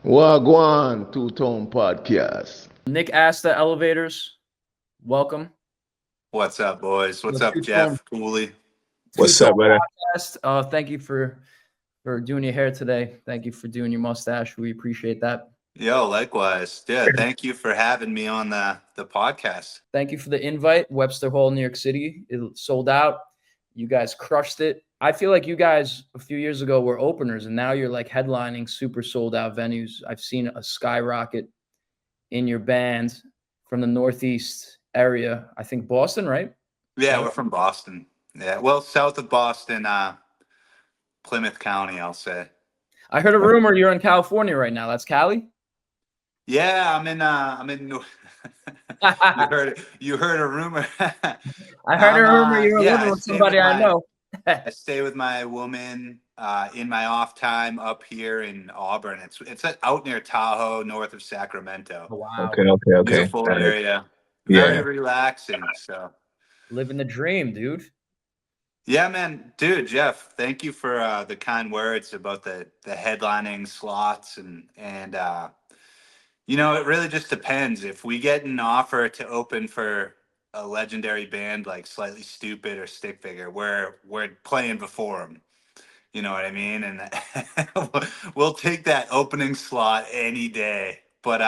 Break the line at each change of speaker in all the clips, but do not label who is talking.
Wagwan Two Tone Podcast.
Nick Asta, Elevators, welcome.
What's up, boys?
The
What's up,
Two Tone
Jeff Cooley?
Two
What's up,
Tone
brother?
Podcast. Thank you for doing your hair today. Thank you for doing your mustache. We appreciate that.
Yo, likewise. Yeah, thank you for having me on the podcast.
Thank you for the invite. Webster Hall, New York City. It sold out. You guys crushed it. I feel like you guys a few years ago were openers, and now you're like headlining super sold out venues. I've seen a skyrocket in your band from the Northeast area. I think Boston, right? Is
Yeah,
that
we're
right?
from Boston. Yeah, well, south of Boston, Plymouth County, I'll say.
I heard a rumor you're in California right now. That's Cali?
Yeah, I'm in you
I
heard it. You heard a rumor.
heard a rumor you were
Yeah,
living with somebody I know.
I stay with my woman in my off time up here in Auburn. It's out near Tahoe, north of Sacramento.
Wow.
Okay.
Beautiful area. Very
Yeah.
relaxing. So
Living the dream, dude.
yeah, man, dude, Jeff, thank you for the kind words about the headlining slots and it really just depends. If we get an offer to open for a legendary band like Slightly Stupid or Stick Figure, we're playing before them. You know what I mean? And we'll take that opening slot any day. But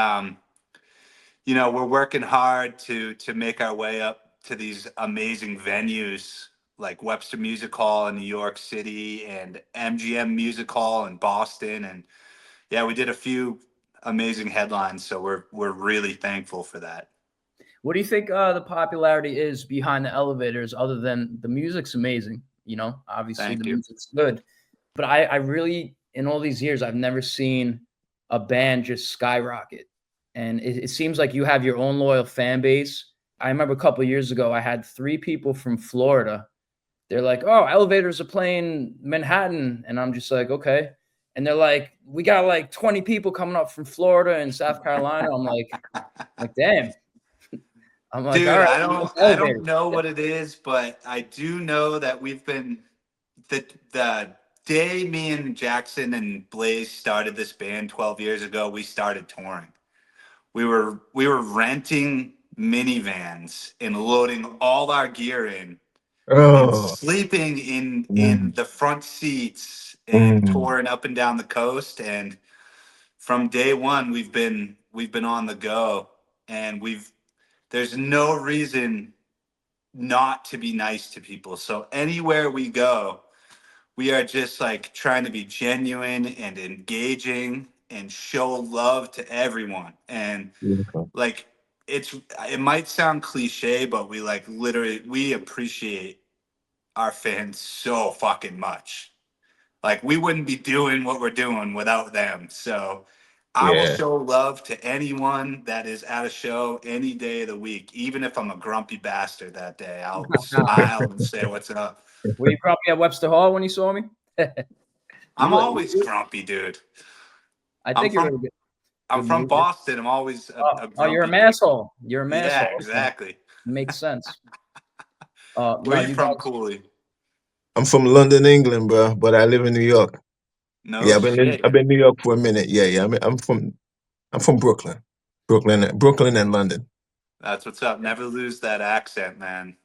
we're working hard to make our way up to these amazing venues like Webster Music Hall in New York City and MGM Music Hall in Boston. And yeah, we did a few amazing headlines, so we're really thankful for that.
What do you think the popularity is behind the elevators other than the music's amazing? Obviously the
Thank you.
music's good. But I really, in all these years, I've never seen a band just skyrocket. And it seems like you have your own loyal fan base. I remember a couple of years ago, I had three people from Florida. They're like, "Oh, elevators are playing Manhattan," and I'm just like, "Okay." And they're like, "We got like 20 people coming up from Florida and South Carolina." I'm like, damn. I'm like, all
Dude,
right,
I
we got
don't
the
I don't
elevators.
know what it is, but I do know that we've been the day me and Jackson and Blaze started this band 12 years ago, we started touring. We were renting minivans and loading all our gear in and
Oh.
sleeping in
Mm,
the front seats and
mm.
touring up and down the coast. And from day one we've been on the go, and we've there's no reason not to be nice to people. So anywhere we go, we are just like trying to be genuine and engaging and show love to everyone. And
Beautiful.
like it might sound cliche, but we like literally we appreciate our fans so fucking much. Like we wouldn't be doing what we're doing without them. So I will
Yeah.
show love to anyone that is at a show any day of the week. Even if I'm a grumpy bastard that day, I'll smile and say what's up.
Were you probably at Webster Hall when you saw me? You
I'm
look.
always grumpy, dude.
I
I'm
think you're
from
really good.
I'm
Good
from
music.
Boston. I'm always a
Oh, you're a
grumpy dude.
masshole. You're a
Yeah,
masshole. Okay.
exactly.
Makes sense.
Where
No,
you
you
from,
guys.
Cooley?
I'm from London, England, bro, but I live in New York.
No
Yeah, I've
shit.
been in New York for a minute. Yeah. I'm from Brooklyn. Brooklyn and London.
That's what's up. Never lose that accent, man.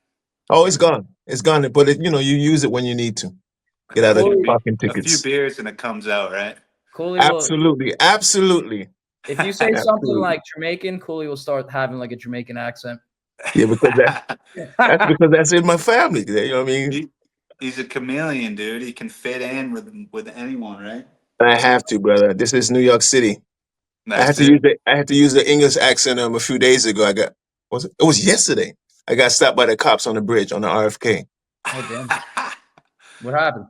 Oh, it's gone. It's gone. But you use it when you need to. Get
A
out of
few
Cooley,
be-
parking
a few
tickets.
beers and it comes out, right?
Cooley will.
Absolutely.
If you say something
Absolutely.
like Jamaican, Cooley will start having like a Jamaican accent.
Yeah, because that's because that's in my family. You know what I mean?
He, he's a chameleon, dude. He can fit in with anyone, right?
I have to, brother. This is New York City.
That's it.
I had to use the English accent a few days ago. It was yesterday. I got stopped by the cops on the bridge on the RFK.
Oh damn! What happened?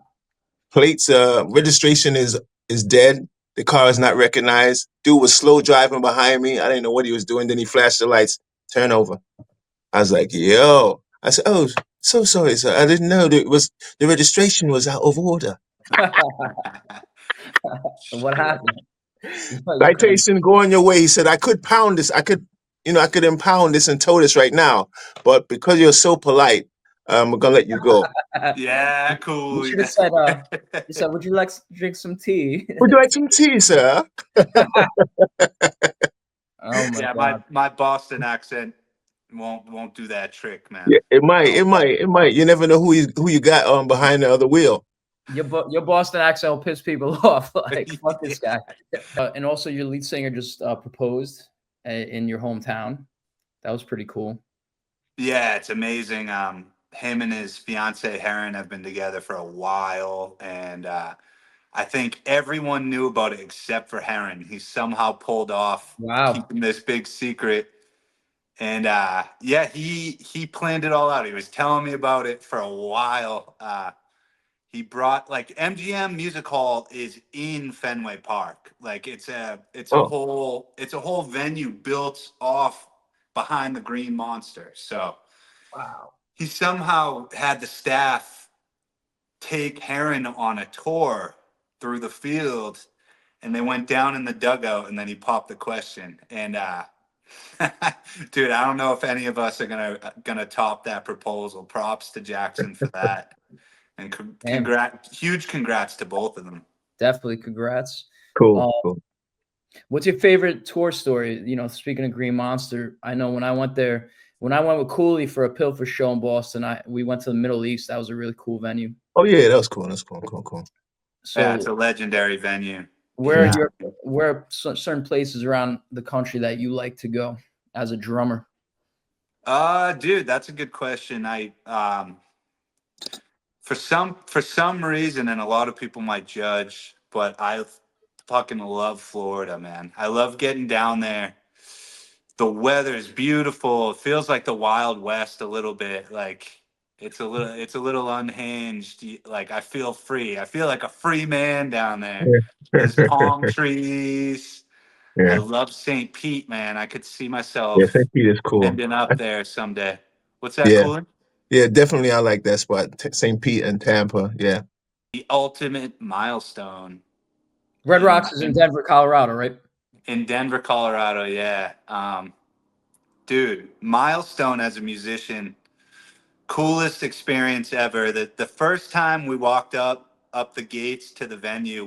Plates registration is dead. The car is not recognized. Dude was slow driving behind me. I didn't know what he was doing. Then he flashed the lights. Turn over. I was like, yo. I said, oh, so sorry, sir. I didn't know that it was the registration was out of order.
What happened? You couldn't.
Citation, go on your way. He said, I could pound this. I could impound this and tow this right now. But because you're so polite, I'm gonna let you go.
Yeah,
You
cool.
should have said, you said, would you like to drink some tea?
Would you like some tea, sir?
Oh my
Yeah,
God.
my Boston accent won't do that trick, man.
Yeah, it might,
So,
it might, it might. You never know who you got behind the other wheel.
Your Boston accent will piss people off. Like, fuck this
yeah.
guy. And also, your lead singer just proposed in your hometown. That was pretty cool.
Yeah, it's amazing. Him and his fiance Heron have been together for a while, and I think everyone knew about it except for Heron. He somehow pulled off
Wow.
keeping this big secret. And yeah, he planned it all out. He was telling me about it for a while. He brought like MGM Music Hall is in Fenway Park. Like
Oh,
it's a whole venue built off behind the Green Monster. So
Wow.
he somehow had the staff take Heron on a tour through the field, and they went down in the dugout, and then he popped the question. And dude, I don't know if any of us are gonna top that proposal. Props to Jackson for that, and
Damn.
huge congrats to both of them.
Definitely. Congrats.
cool,
Um,
cool.
What's your favorite tour story? You know, speaking of Green Monster, I know when I went there, when I went with Cooley for a Pilfer show in Boston, we went to the Middle East. That was a really cool venue.
Oh yeah, that was cool. That's cool, cool, cool.
Yeah, it's
So,
a legendary venue.
where
In
are where are certain places around the country that you like to go as a drummer?
dude, that's a good question. I for some reason, and a lot of people might judge, but I fucking love Florida, man. I love getting down there. The weather is beautiful. It feels like the Wild West a little bit. Like it's a little unhinged. Like I feel free. I feel like a free man down there.
Yeah,
There's palm trees. I
yeah,
love St. Pete, man. I could see
yeah.
myself
St. Pete is cool.
ending up there someday. What's that,
Yeah,
Cooler?
yeah, definitely. I like that spot, St. Pete and Tampa. Yeah.
The ultimate milestone
Red
in
Rocks is in Denver, Colorado, right?
in Denver, Colorado. Yeah, dude, milestone as a musician, coolest experience ever. The first time we walked up the gates to the venue,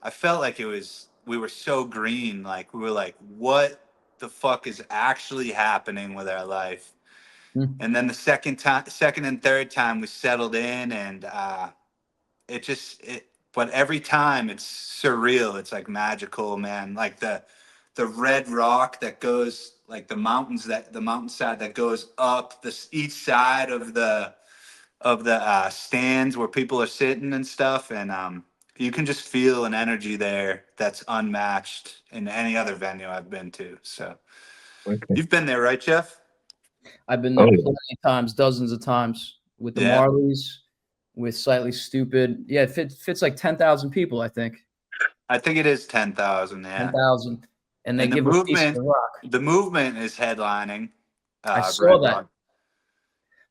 I felt like we were so green. Like we were like, what the fuck is actually happening with our life?
Hmm.
And then the second and third time we settled in, and but every time it's surreal. It's like magical, man. Like the red rock that goes, like the mountainside that goes up each side of the stands where people are sitting and stuff, and you can just feel an energy there that's unmatched in any other venue I've been to. So
Okay.
you've been there, right, Jeff?
I've been
Oh,
there
yeah.
plenty of times, dozens of times with the
Yeah,
Marleys, with Slightly Stupid. Yeah, it fits like 10,000 people, I think.
I think it is 10,000. Yeah,
10,000. And they
and
give a piece of the rock.
the movement is headlining
I saw
Red
that.
Rock.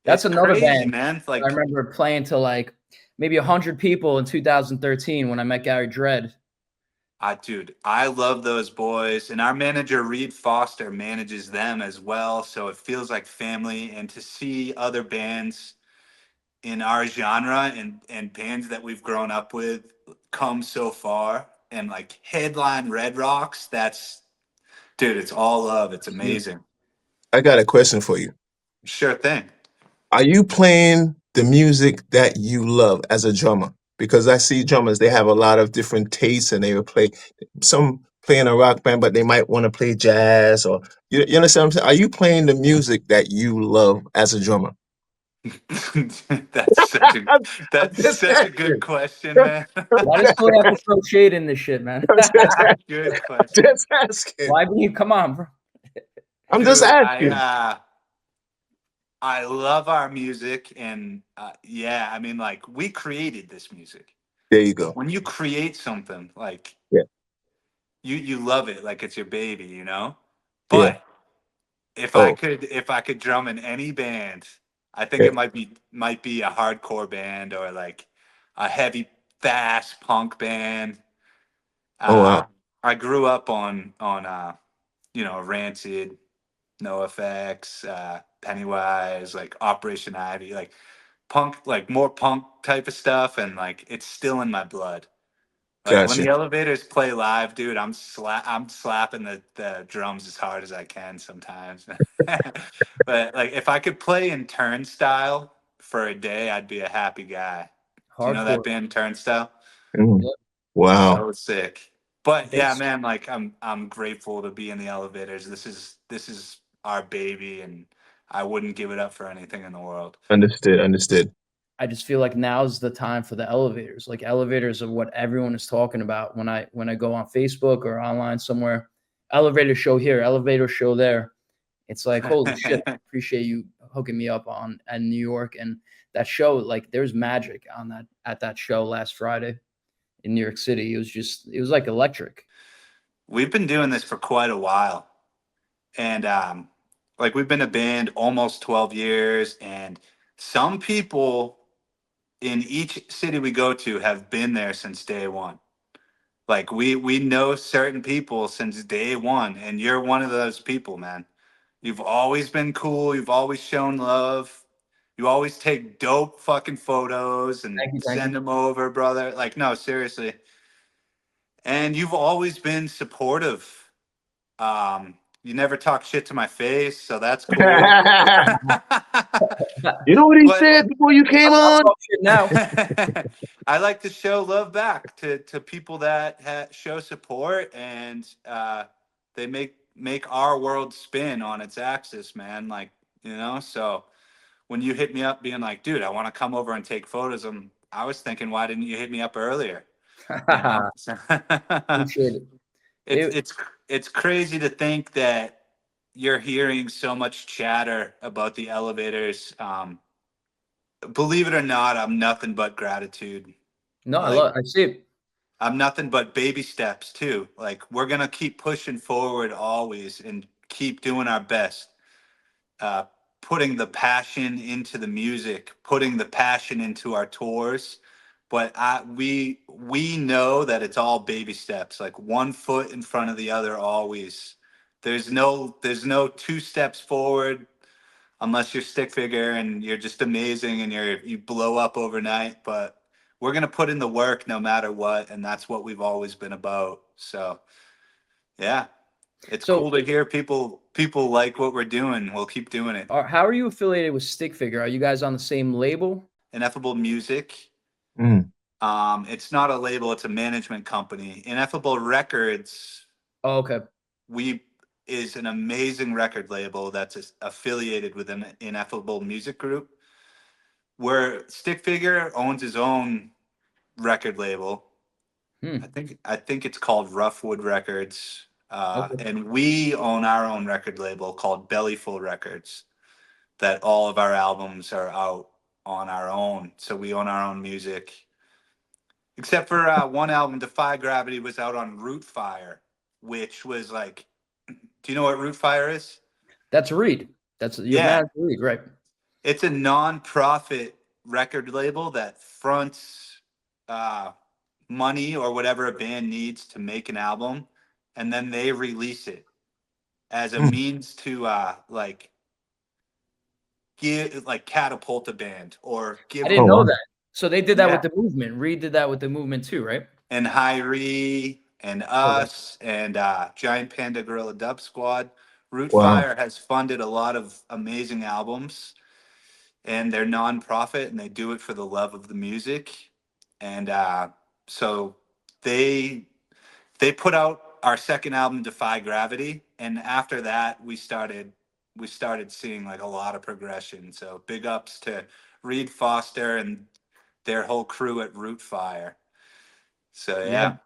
That's
It's
another
crazy,
band
man. It's
I
like,
remember playing to like maybe 100 people in 2013 when I met Gary Dredd.
dude, I love those boys, and our manager Reed Foster manages them as well. So it feels like family, and to see other bands in our genre and bands that we've grown up with come so far and like headline Red Rocks, that's, dude, it's all love. It's
Huge.
amazing.
I got a question for you.
Sure thing.
Are you playing the music that you love as a drummer? Because I see drummers, they have a lot of different tastes and they will play some play in a rock band, but they might want to play jazz or you understand what I'm saying? Are you playing the music that you love as a drummer?
that's such a
I'm
that's
just
such a good
asking.
question, man.
Why does Philly have to throw shade in this shit, man?
Good
I'm
question.
just asking.
Why be come on, bro?
I'm just
Dude,
asking.
I love our music, and yeah, I mean, like, we created this music.
There you go.
When you create something, like,
Yeah.
you love it like it's your baby, you know?
Yeah.
But
Oh,
if I could drum in any band, I think
yeah.
it might be a hardcore band or like a heavy fast punk band.
Oh
Uh
wow.
I grew up on Rancid, NoFX, Pennywise, like Operation Ivy, like punk, like more punk type of stuff, and like it's still in my blood. Like when
Gotcha.
the Elevators play live, dude, I'm slapping the drums as hard as I can sometimes. But like if I could play in Turnstile for a day, I'd be a happy guy. Do you know that
Hardcore.
band Turnstile?
Mm.
Yep.
Wow.
So sick. But
They
yeah, man, like I'm grateful to be in the Elevators. This is our baby, and I wouldn't give it up for anything in the world.
Understood. Understood.
I just feel like now's the time for the elevators. Like elevators are what everyone is talking about when I go on Facebook or online somewhere. Elevator show here, elevator show there. It's like, holy shit, I appreciate you hooking me up on at New York. And that show, like there's magic on that at that show last Friday in New York City. It was like electric.
We've been doing this for quite a while, and like we've been a band almost 12 years, and some people in each city we go to have been there since day one. Like we know certain people since day one, and you're one of those people, man. You've always been cool. You've always shown love. You always take dope fucking photos and
Thank you, thank you.
send them over, brother. Like, no, seriously. And you've always been supportive. You never talk shit to my face, so that's cool.
You know what he
But
said before you came
I'll
on?
talk shit now.
I like to show love back to people that show support, and they make our world spin on its axis, man. Like, so when you hit me up being like, dude, I want to come over and take photos, I was thinking, why didn't you hit me up earlier? You know,
Appreciate it.
it's
It
it's it's crazy to think that you're hearing so much chatter about the Elevators. Believe it or not, I'm nothing but gratitude.
no,
Like
I see it.
I'm nothing but baby steps too. Like we're gonna keep pushing forward always and keep doing our best. Uh, Putting the passion into the music, putting the passion into our tours. But we know that it's all baby steps, like one foot in front of the other always. There's no two steps forward unless you're stick figure and you're just amazing and you blow up overnight. But we're gonna put in the work no matter what, and that's what we've always been about. So yeah, it's
So
cool to hear people like what we're doing. We'll keep doing it.
how are you affiliated with Stick Figure? Are you guys on the same label?
Ineffable Music.
Mm.
It's not a label; it's a management company. Ineffable Records.
Oh, okay.
We is an amazing record label that's affiliated with an Ineffable Music Group. Where Stick Figure owns his own record label.
Hmm.
I think it's called Roughwood Records,
Okay.
and we own our own record label called Bellyful Records. That all of our albums are out on our own, so we own our own music. Except for one album, Defy Gravity, was out on Root Fire, which was like, do you know what Root Fire is?
That's Reed. That's your
Yeah,
man, Reed, right?
it's a non-profit record label that fronts uh, money or whatever a band needs to make an album, and then they release it as a
Mm.
means to like catapult a band or
I
give
didn't
Oh
them.
know
wow.
that. So they did that with
Yeah,
the movement. Reed did that with the movement too, right?
and Hyrie and
Okay.
us and Giant Panda Gorilla Dub Squad. Root
Wow.
Fire has funded a lot of amazing albums, and they're nonprofit and they do it for the love of the music. And so they they put out our second album, Defy Gravity, and after that we started seeing like a lot of progression. So big ups to Reed Foster and their whole crew at Root Fire. So
Yeah.
yeah.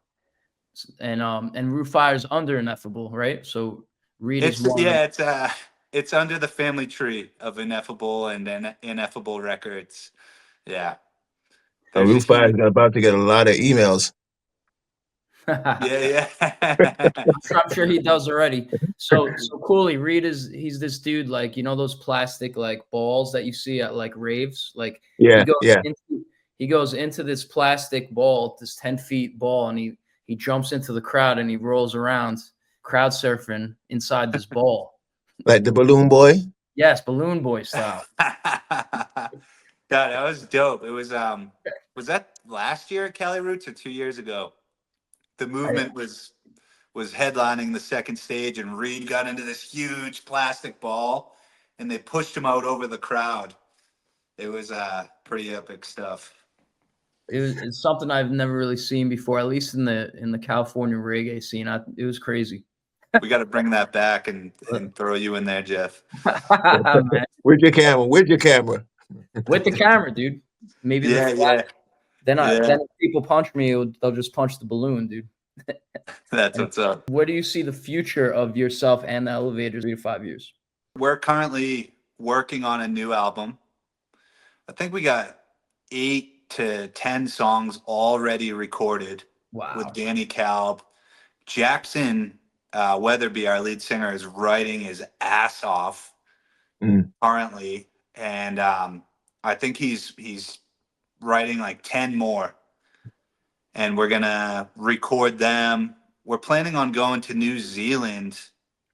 And Roof Fire's under Ineffable, right? So Reed is
It's
one of
yeah, it's under the family tree of Ineffable and Ineffable Records. Yeah. There's a
Roof Fire's
huge
about to get a lot of emails.
yeah, yeah.
I'm sure he does already. So Cooley, he's this dude, like, you know, those plastic like balls that you see at like raves. Like
Yeah, yeah.
he goes into this plastic ball, this 10 feet ball, and he jumps into the crowd and he rolls around crowd surfing inside this ball.
Like the balloon boy.
Yes, Balloon Boy style.
Yeah, that was dope. It was that last year at Cali Roots or 2 years ago? The movement was headlining the second stage, and Reed got into this huge plastic ball, and they pushed him out over the crowd. It was pretty epic stuff.
It's something I've never really seen before, at least in the California reggae scene. It was crazy.
We got to bring that back and throw you in there, Jeff.
Man,
Where's your camera? Where's your camera?
with the camera, dude. Maybe the
Yeah,
flash. Then
yeah.
if people punch me, they'll just punch the balloon, dude.
That's what's up.
Where do you see the future of yourself and the Elevators 3 to 5 years?
We're currently working on a new album. I think we got 8 to 10 songs already recorded
Wow.
with Danny Kalb. Jackson Weatherby, our lead singer, is writing his ass off currently, and I think he's writing like 10 more, and we're gonna record them. We're planning on going to New Zealand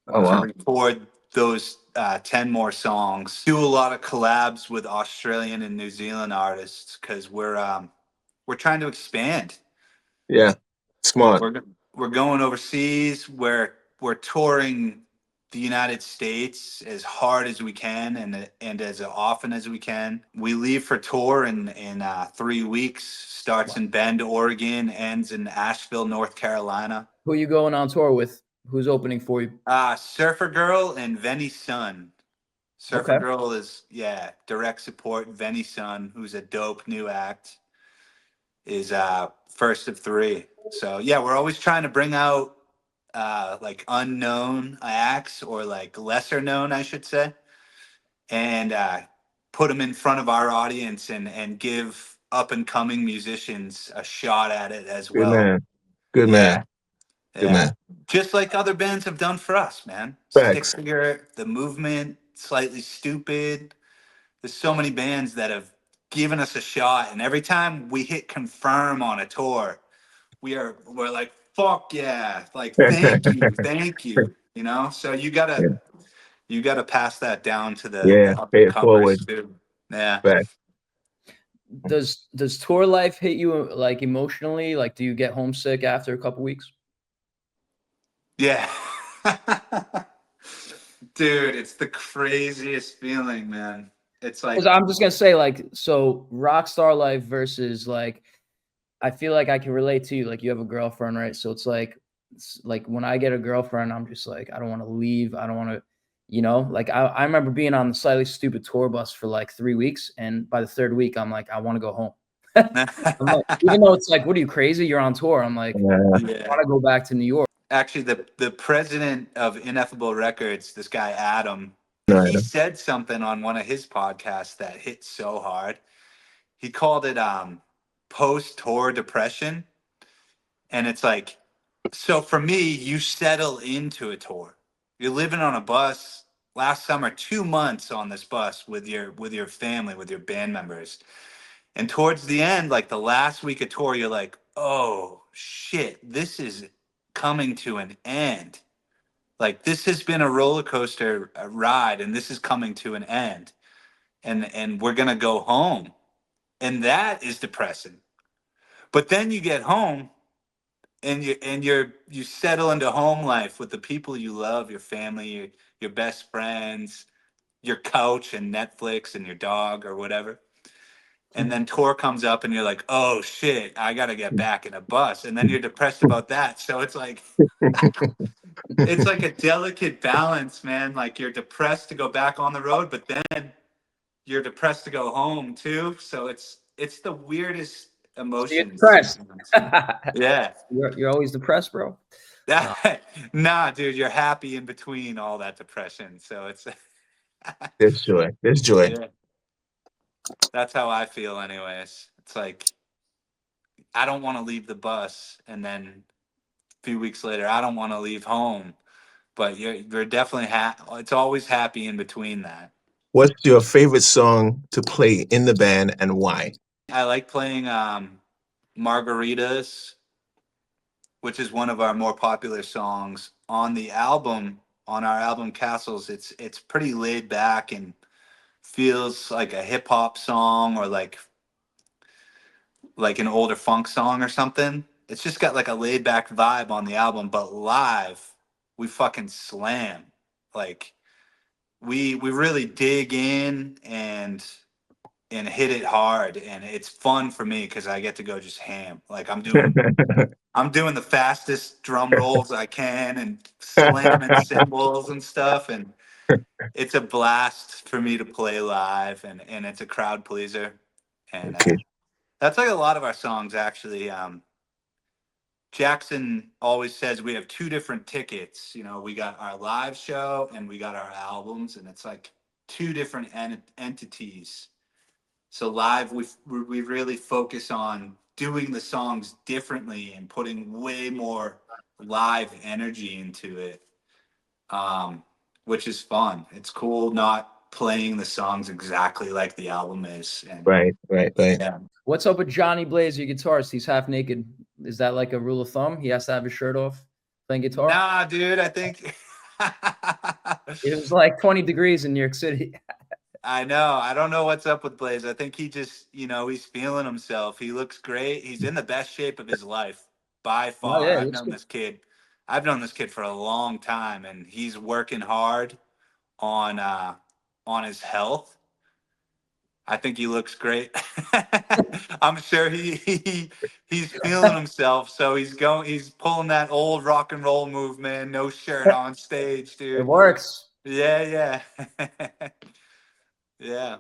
Oh, wow.
to record those 10 more songs. Do a lot of collabs with Australian and New Zealand artists because we're trying to expand.
Yeah, smart.
We're going overseas. We're touring the United States as hard as we can and as often as we can. We leave for tour in 3 weeks. Starts in Bend, Oregon, ends in Asheville, North Carolina.
Who are you going on tour with? Who's opening for you?
Surfer Girl and Venny Sun. Surfer
Okay.
Girl is direct support. Venny Sun, who's a dope new act, is first of 3. So yeah, we're always trying to bring out like unknown acts, or like lesser known, I should say, and put them in front of our audience and give up and coming musicians a shot at it as
Good
well.
man. Good man. Good man.
Just like other bands have done for us, man.
Facts.
Stick Figure, The Movement, Slightly Stupid. There's so many bands that have given us a shot, and every time we hit confirm on a tour, we're like, fuck yeah, like thank you, you know. So you gotta pass that down to the up
Pay
and
it forward.
comers too. Yeah.
Facts.
Does tour life hit you like emotionally? Like, do you get homesick after a couple weeks?
Yeah. Dude, it's the craziest feeling, man. It's like,
'Cause I'm just gonna say, like, so rock star life versus like, I feel like I can relate to you. Like, you have a girlfriend, right? So it's like when I get a girlfriend, I'm just like, I don't want to leave. I don't want to, like I remember being on the Slightly Stupid tour bus for like 3 weeks, and by the third week, I'm like, I want to go home. I'm like, even though it's like, what are you, crazy? You're on tour. I'm like, I want to go back to New York.
actually the president of Ineffable Records, this guy Adam, he said something on one of his podcasts that hit so hard. He called it post-tour depression. And it's like, so for me, you settle into a tour. You're living on a bus. Last summer, 2 months on this bus with your family, with your band members. And towards the end, like the last week of tour, you're like, oh shit, this is coming to an end. Like this has been a roller coaster ride, and this is coming to an end. And we're gonna go home. And that is depressing. But then you get home and you settle into home life with the people you love, your family, your best friends, your couch and Netflix and your dog or whatever. And then tour comes up and you're like, oh shit, I gotta get back in a bus. And then you're depressed about that. So it's like it's like a delicate balance, man. Like you're depressed to go back on the road, but then you're depressed to go home too. So it's the weirdest
So you're
emotion.
depressed.
Yeah.
You're always depressed, bro.
Nah, dude, you're happy in between all that depression. So it's
There's joy. There's joy.
yeah. That's how I feel anyways. It's like I don't want to leave the bus, and then a few weeks later I don't want to leave home. But you're definitely it's always happy in between that.
What's your favorite song to play in the band and why?
I like playing Margaritas, which is one of our more popular songs on the album. on our album Castles, it's pretty laid back and feels like a hip hop song or like an older funk song or something. It's just got like a laid back vibe on the album, but live we fucking slam. Like we really dig in and hit it hard, and it's fun for me because I get to go just ham. Like I'm doing the fastest drum rolls I can and slamming cymbals and stuff, and it's a blast for me to play live, and it's a crowd pleaser, and
Okay.
that's like a lot of our songs actually. Jackson always says we have two different tickets. You know, we got our live show and we got our albums, and it's like two different entities. So live, we really focus on doing the songs differently and putting way more live energy into it, which is fun. It's cool not playing the songs exactly like the album is. And
Right.
yeah,
What's up with Johnny Blaze, your guitarist? He's half naked. Is that like a rule of thumb? He has to have his shirt off playing guitar?
nah, dude, I think
It was like 20 degrees in New York City.
I know. I don't know what's up with Blaze. I think he just, he's feeling himself. He looks great. He's in the best shape of his life by
Oh,
far.
yeah.
I've known this kid. I've known this kid for a long time, and he's working hard on on his health. I think he looks great. I'm sure he's feeling himself. So he's pulling that old rock and roll movement, no shirt on stage,
It
dude.
works.
Yeah, yeah. Yeah.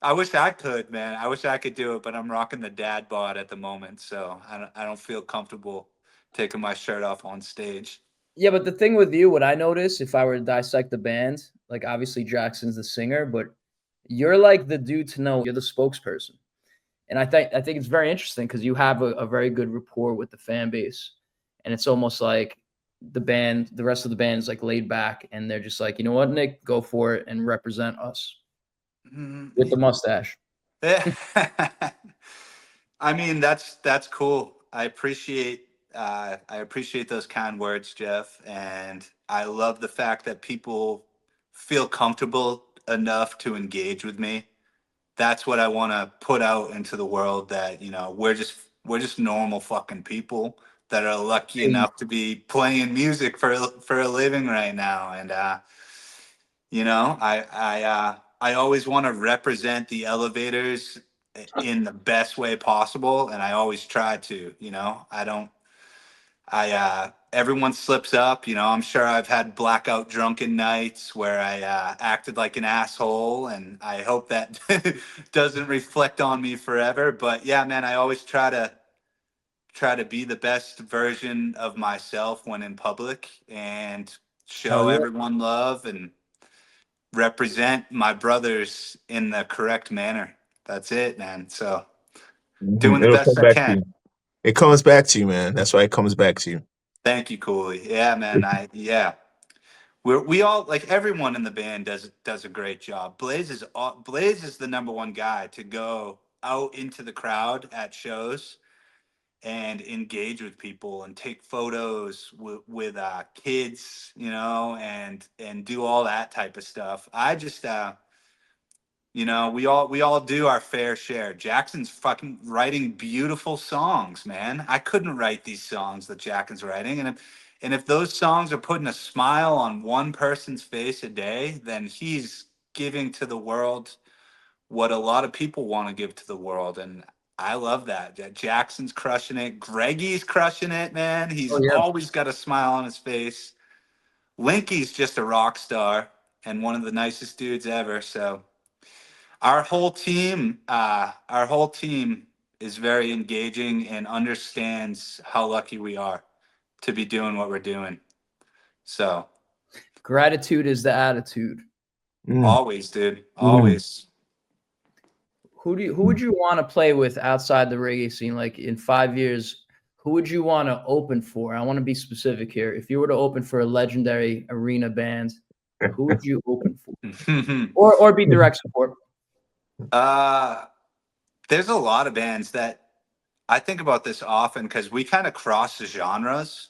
I wish I could, man. I wish I could do it, but I'm rocking the dad bod at the moment, so I don't feel comfortable taking my shirt off on stage.
Yeah, but the thing with you, what I notice if I were to dissect the band, like obviously Jackson's the singer, but you're like the dude to know. You're the spokesperson. And I think it's very interesting because you have a very good rapport with the fan base. And it's almost like the rest of the band is like laid back and they're just like, you know what, Nick, go for it and represent us with the mustache.
Yeah. I mean, that's cool. I appreciate those kind words, Jeff, and I love the fact that people feel comfortable enough to engage with me. That's what I want to put out into the world, that we're just normal fucking people that are lucky
Hey,
enough to be playing music for a living right now. And I always want to represent the Elevators in the best way possible, and I always try to. I don't. Everyone slips up. I'm sure I've had blackout drunken nights where I acted like an asshole, and I hope that doesn't reflect on me forever. But yeah, man, I always try to be the best version of myself when in public and
hell
show
yeah.
everyone love and represent my brothers in the correct manner. That's it, man. So doing the
It'll
best
come
I
back to
can.
you. It comes back to you, man. That's why it comes back to you.
Thank you, Cooley. Yeah, man. Yeah. We all, like, everyone in the band does a great job. Blaze is the number one guy to go out into the crowd at shows and engage with people and take photos with kids, and do all that type of stuff. I just we all do our fair share. Jackson's fucking writing beautiful songs, man. I couldn't write these songs that Jackson's writing, and if those songs are putting a smile on one person's face a day, then he's giving to the world what a lot of people want to give to the world, and I love that. Jackson's crushing it. Greggy's crushing it, man. He's
Oh yeah.
always got a smile on his face. Linky's just a rock star and one of the nicest dudes ever. So our whole team is very engaging and understands how lucky we are to be doing what we're doing. So
Gratitude is the attitude.
Mm.
always, dude,
Mm.
always.
Who would you want to play with outside the reggae scene? Like in 5 years, who would you want to open for? I want to be specific here. If you were to open for a legendary arena band, who would you open for? Or be direct support?
uh, there's a lot of bands that I think about this often because we kind of cross the genres.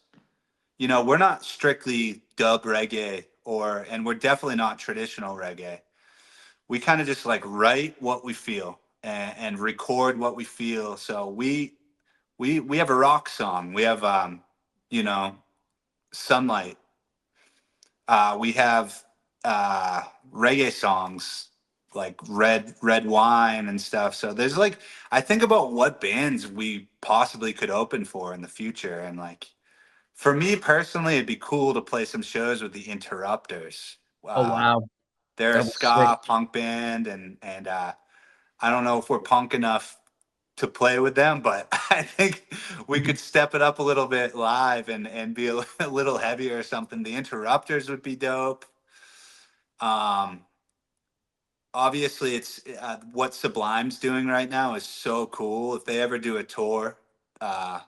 We're not strictly dub reggae and we're definitely not traditional reggae. We kind of just like write what we feel and record what we feel. So we have a rock song. We have you know, Sunlight. We have reggae songs like Red Wine and stuff. So there's like, I think about what bands we possibly could open for in the future, and like for me personally, it'd be cool to play some shows with the Interrupters.
Oh wow,
They're a
that was sick.
ska punk band, and I don't know if we're punk enough to play with them, but I think we could step it up a little bit live and be a little heavier or something. The Interrupters would be dope. Um, Obviously, it's what Sublime's doing right now is so cool. If they ever do a tour, uh,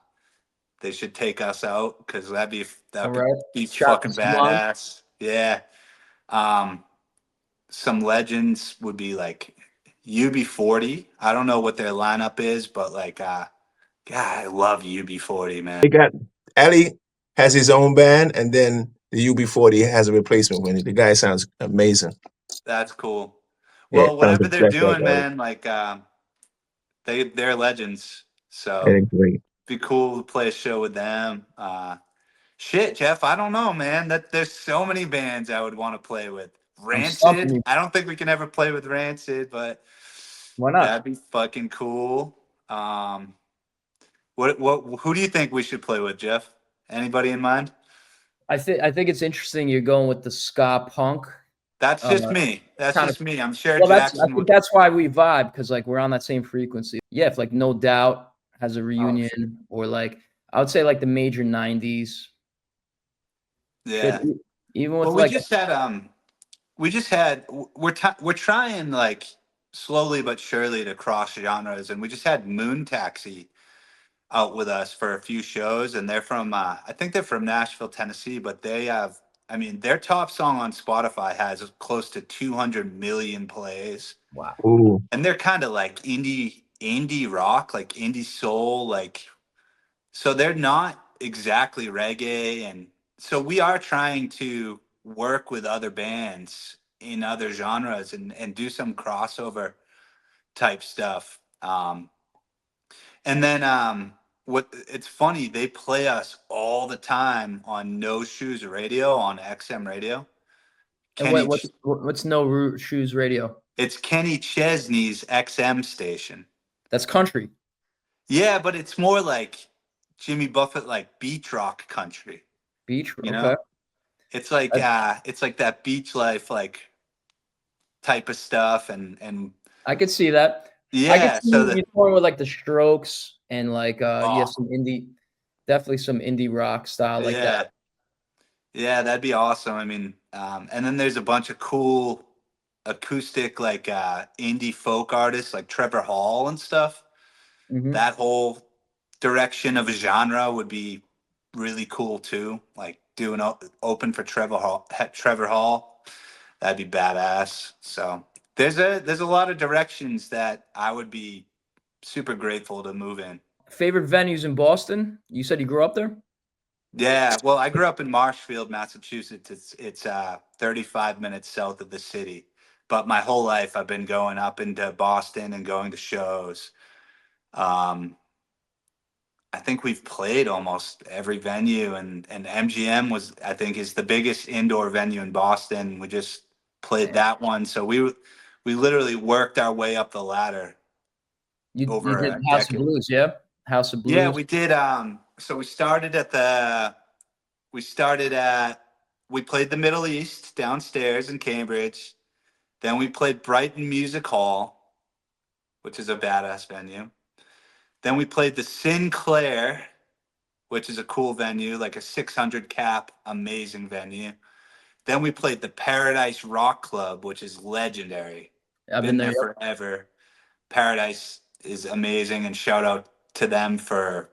they should take us out because
All
that'd
right,
be
shout to
fucking
Sublime.
badass. Yeah. Um, some legends would be like UB40. I don't know what their lineup is, but like, God, I love UB40, man.
They got Ali has his own band, and then the UB40 has a replacement with it. The guy sounds amazing.
That's cool.
Yeah,
Well,
it sounds
whatever they're
just like
doing,
Ali.
man, like they're legends. So
They're great.
be cool to play a show with them. Shit, Jeff, I don't know, man. That there's so many bands I would want to play with.
I'm stumping
Rancid.
you.
I don't think we can ever play with Rancid, but
Why not?
that'd be fucking cool. What who do you think we should play with, Jeff? Anybody in mind?
I think it's interesting you're going with the ska punk.
That's just me. That's
Kind of.
just me. I'm sure
Well, I
Jackson
think
would.
that's why we vibe, because like we're on that same frequency. Yeah, if like No Doubt has a reunion, or like I would say like the major '90s. Shit,
Yeah.
even with
Well,
like
we just had we're trying like slowly but surely to cross genres, and we just had Moon Taxi out with us for a few shows, and they're from I think they're from Nashville, Tennessee, but they have, I mean, their top song on Spotify has close to 200 million plays,
wow,
Ooh.
and they're kind of like indie rock, like indie soul, like, so they're not exactly reggae, and so we are trying to work with other bands in other genres and do some crossover type stuff. And then what it's funny, they play us all the time on No Shoes Radio on XM radio.
and
Kenny
what's Shoes Radio?
It's Kenny Chesney's XM station.
That's country.
Yeah, but it's more like Jimmy Buffett, like beach rock country,
Beach.
you
Okay.
know? It's like that beach life like type of stuff, and
I could see that. I could
yeah,
see
so
you touring with like the Strokes and like
oh,
some indie, definitely some indie rock style like that.
yeah. Yeah, that'd be awesome. I mean, and then there's a bunch of cool acoustic, like indie folk artists like Trevor Hall and stuff.
Hmm.
That whole direction of a genre would be really cool too. Like doing open for Trevor Hall. Trevor Hall, that'd be badass. So there's a lot of directions that I would be super grateful to move in.
Favorite venues in Boston? You said you grew up there?
Yeah, well, I grew up in Marshfield, Massachusetts. It's 35 minutes south of the city. But my whole life I've been going up into Boston and going to shows. Um, I think we've played almost every venue, and MGM was, I think, is the biggest indoor venue in Boston. We just played
Damn.
that one. So we literally worked our way up the ladder
You
over
did
a
House of
decade.
Blues, yeah? House of
Yeah,
Blues.
we did. So we started at we played the Middle East downstairs in Cambridge. Then we played Brighton Music Hall, which is a badass venue. Then we played the Sinclair, which is a cool venue, like a 600 cap, amazing venue. Then we played the Paradise Rock Club, which is legendary.
I've been
Been
there.
there
Yep.
forever. Paradise is amazing, and shout out to them for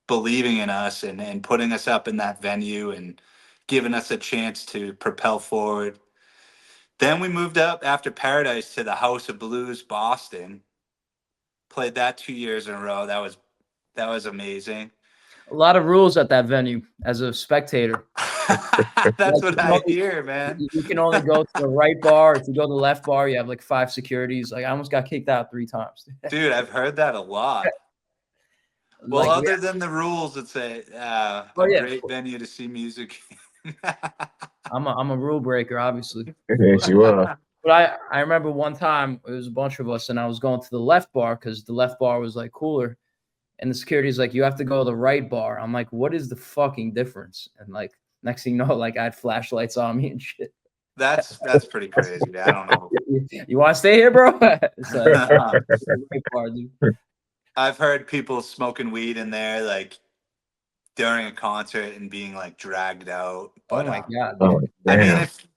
believing in us and putting us up in that venue and giving us a chance to propel forward. Then we moved up after Paradise to the House of Blues Boston. Played that 2 years in a row. That was amazing.
A lot of rules at that venue as a spectator.
That's
Like,
what I hear, man.
you can only go to the right bar. If you go to the left bar, you have like 5 securities. Like I almost got kicked out 3 times.
Dude, I've heard that a lot. Well,
Like,
other than the rules that say
oh
a
yeah,
great venue to see music.
I'm a rule breaker, obviously.
Yes, you are.
But I remember one time it was a bunch of us, and I was going to the left bar because the left bar was like cooler, and the security's like, you have to go to the right bar. I'm like, what is the fucking difference? And like next thing you know, like I had flashlights on me and shit.
That's pretty crazy. I don't know.
You want to stay here, bro? It's like it's the right bar, dude.
I've heard people smoking weed in there like during a concert and being like dragged out.
Oh
But
my god,
Oh,
dude.
I mean,
damn.
if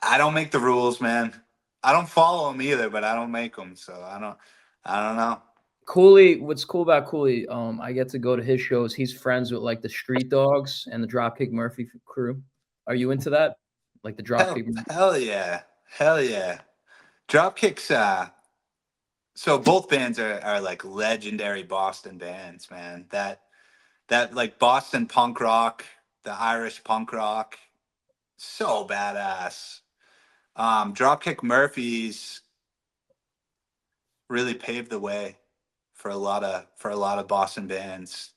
I don't make the rules, man. I don't follow them either, but I don't make them, so I don't know.
Cooley, what's cool about Cooley? I get to go to his shows. He's friends with like the Street Dogs and the Dropkick Murphy crew. Are you into that? Like the Dropkick?
Hell yeah, hell yeah. Dropkicks. So both bands are like legendary Boston bands, man. That like Boston punk rock, the Irish punk rock, so badass. Dropkick Murphys really paved the way for a lot of Boston bands,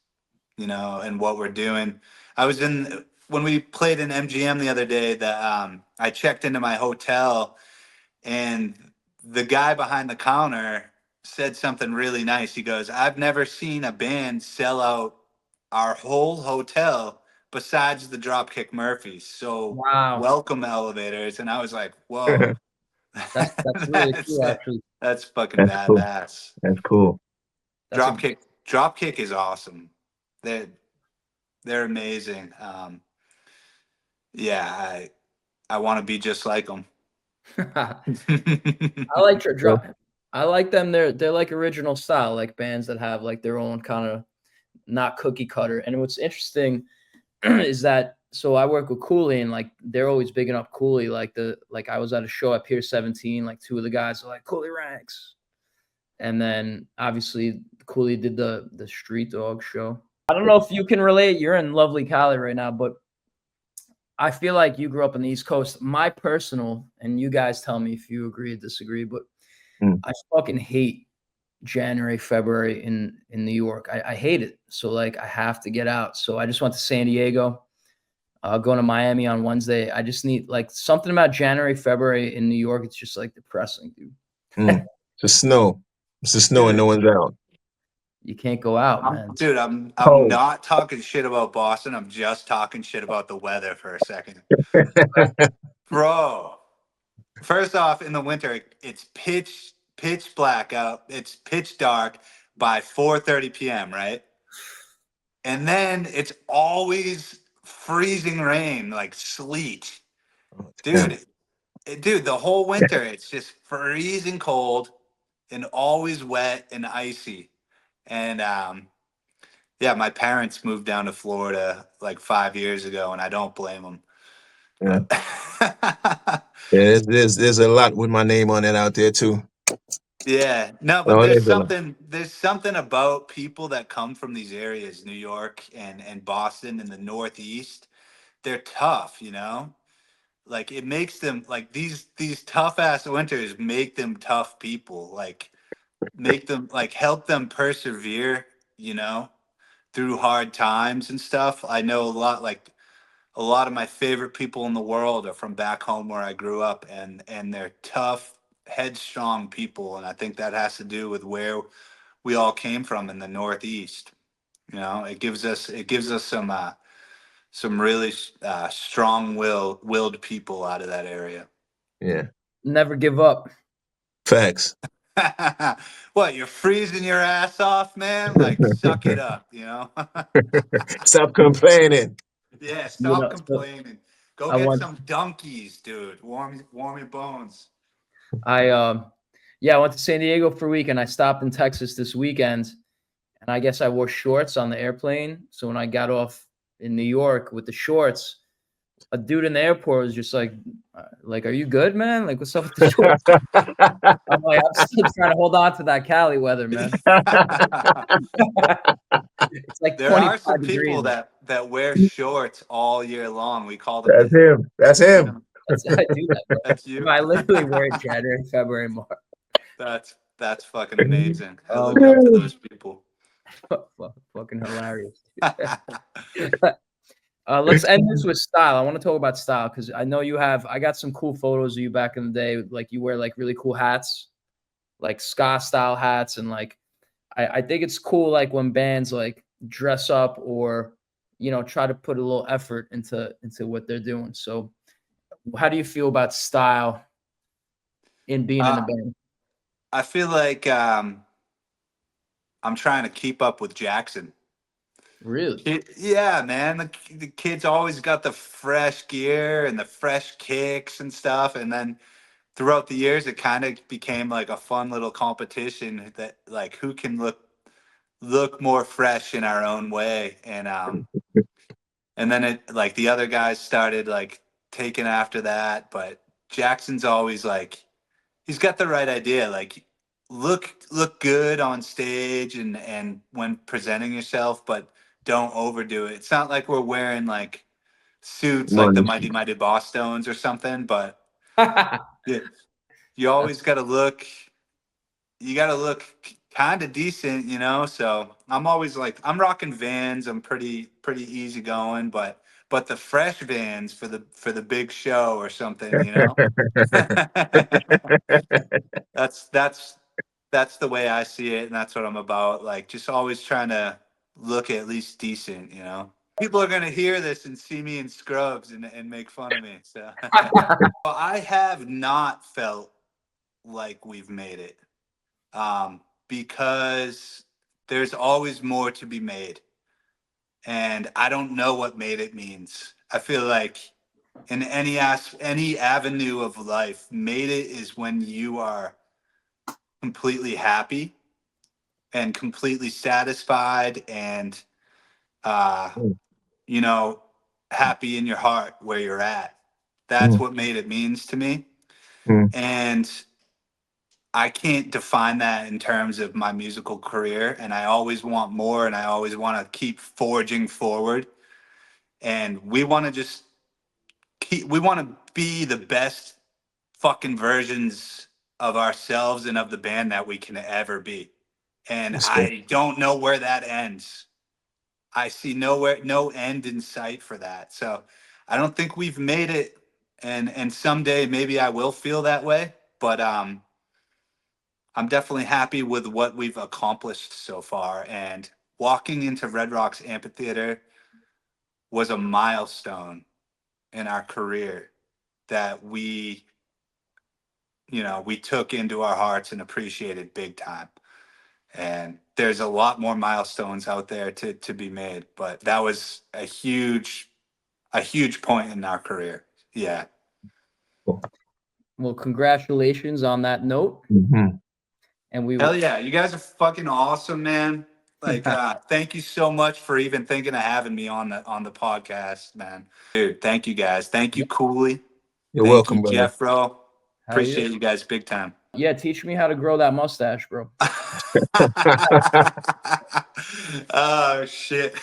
you know, and what we're doing. I was in when we played in MGM the other day. I checked into my hotel, and the guy behind the counter said something really nice. He goes, "I've never seen a band sell out our whole hotel besides the Dropkick Murphys. So
Wow,
welcome, Elevators." And I was like, "Whoa,
that's really cool. Actually,
that's fucking
That's cool.
badass."
That's cool.
that's a
Dropkick is awesome. They're they're amazing. Yeah, I want to be just like them.
I like drop. I like them. They're like original style, like bands that have like their own kind of not cookie cutter. And what's interesting is that so I work with Cooley and like they're always bigging up Cooley. Like I was at a show at Pier 17, like 2 of the guys are like Cooley ranks. And then obviously Cooley did the Street Dog show. I don't know if you can relate. You're in lovely Cali right now, but I feel like you grew up on the East Coast. My personal, and you guys tell me if you agree or disagree, but I fucking hate January, February in New York. I hate it. So like I have to get out. So I just went to San Diego. Going to Miami on Wednesday. I just need like something about January, February in New York. It's just like depressing, dude.
It's the snow. It's the snow and no one's out.
You can't go out, man.
Dude, I'm
Cold.
not talking shit about Boston. I'm just talking shit about the weather for a second. Bro, first off, in the winter, it's pitch black out. It's pitch dark by 4:30 p.m., right? And then it's always freezing rain, like sleet. Dude, dude, the whole winter it's just freezing cold and always wet and icy. And yeah, my parents moved down to Florida like 5 years ago, and I don't blame them.
Yeah.
But
Yeah, there's a lot with my name on it out there too.
yeah, no, but
Oh, there's a lot.
there's something about people that come from these areas, New York and Boston and the Northeast. They're tough, you know? Like it makes them like these tough ass winters make them tough people. Like make them like help them persevere, you know, through hard times and stuff. I know a lot of my favorite people in the world are from back home where I grew up, and they're tough, headstrong people, and I think that has to do with where we all came from in the Northeast. You know, it gives us some really strong willed people out of that area.
Yeah.
Never give up.
Facts.
What, you're freezing your ass off, man? Like suck it up, you know?
Stop complaining.
Yeah,
You
stop
know, so
complaining. Go
I
get
went.
some donkeys, dude. Warm your bones.
Yeah, I went to San Diego for a week, and I stopped in Texas this weekend. And I guess I wore shorts on the airplane. So when I got off in New York with the shorts, a dude in the airport was just like, are you good, man? Like, what's up with the shorts? I'm like, I'm still trying to hold on to that Cali weather, man. It's like
There are
25
some
degrees.
people that wear shorts all year long. We call them.
That's him. That's him.
I do that, bro.
That's you.
I literally wear it January, February, March.
That's fucking amazing. I
Oh,
look up to those people.
Fucking hilarious. Let's end this with style. I want to talk about style because I know I got some cool photos of you back in the day. Like you wear like really cool hats, like ska style hats. And like, I think it's cool. Like when bands like dress up or, try to put a little effort into what they're doing. So how do you feel about style in being in a band?
I feel like I'm trying to keep up with Jackson.
Really?
Yeah, man. The kids always got the fresh gear and the fresh kicks and stuff. And then throughout the years, it kind of became like a fun little competition that like who can look more fresh in our own way. And then it like the other guys started like taking after that. But Jackson's always like he's got the right idea. Like look good on stage and when presenting yourself, but don't overdo it. It's not like we're wearing like suits like the Mighty Mighty Boss Stones or something, but you always got to look. You got to look kind of decent, So I'm always like I'm rocking Vans. I'm pretty easygoing, but the fresh Vans for the big show or something. That's the way I see it, and that's what I'm about. Like, just always trying to look at least decent. People are gonna hear this and see me in scrubs and make fun of me. So, well, I have not felt like we've made it, because there's always more to be made, and I don't know what made it means. I feel like in any avenue of life, made it is when you are completely happy and completely satisfied and uh you know happy in your heart where you're at. That's what made it means to me. And I can't define that in terms of my musical career, and I always want more, and I always want to keep forging forward, and we want to be the best fucking versions of ourselves and of the band that we can ever be. And I don't know where that ends. I see no end in sight for that. So I don't think we've made it. And someday maybe I will feel that way. But I'm definitely happy with what we've accomplished so far. And walking into Red Rocks Amphitheater was a milestone in our career that we took into our hearts and appreciated big time. And there's a lot more milestones out there to be made, but that was a huge point in our career. Yeah.
Well, congratulations on that note. And we
Hell yeah, you guys are fucking awesome, man. Like thank you so much for even thinking of having me on the podcast, man. Dude, thank you guys. Thank you, Cooley.
You're
Thank
welcome,
you,
brother.
Jeff, bro.
Hell
Appreciate
yeah.
you guys big time.
Yeah, teach me how to grow that mustache, bro.
Oh shit.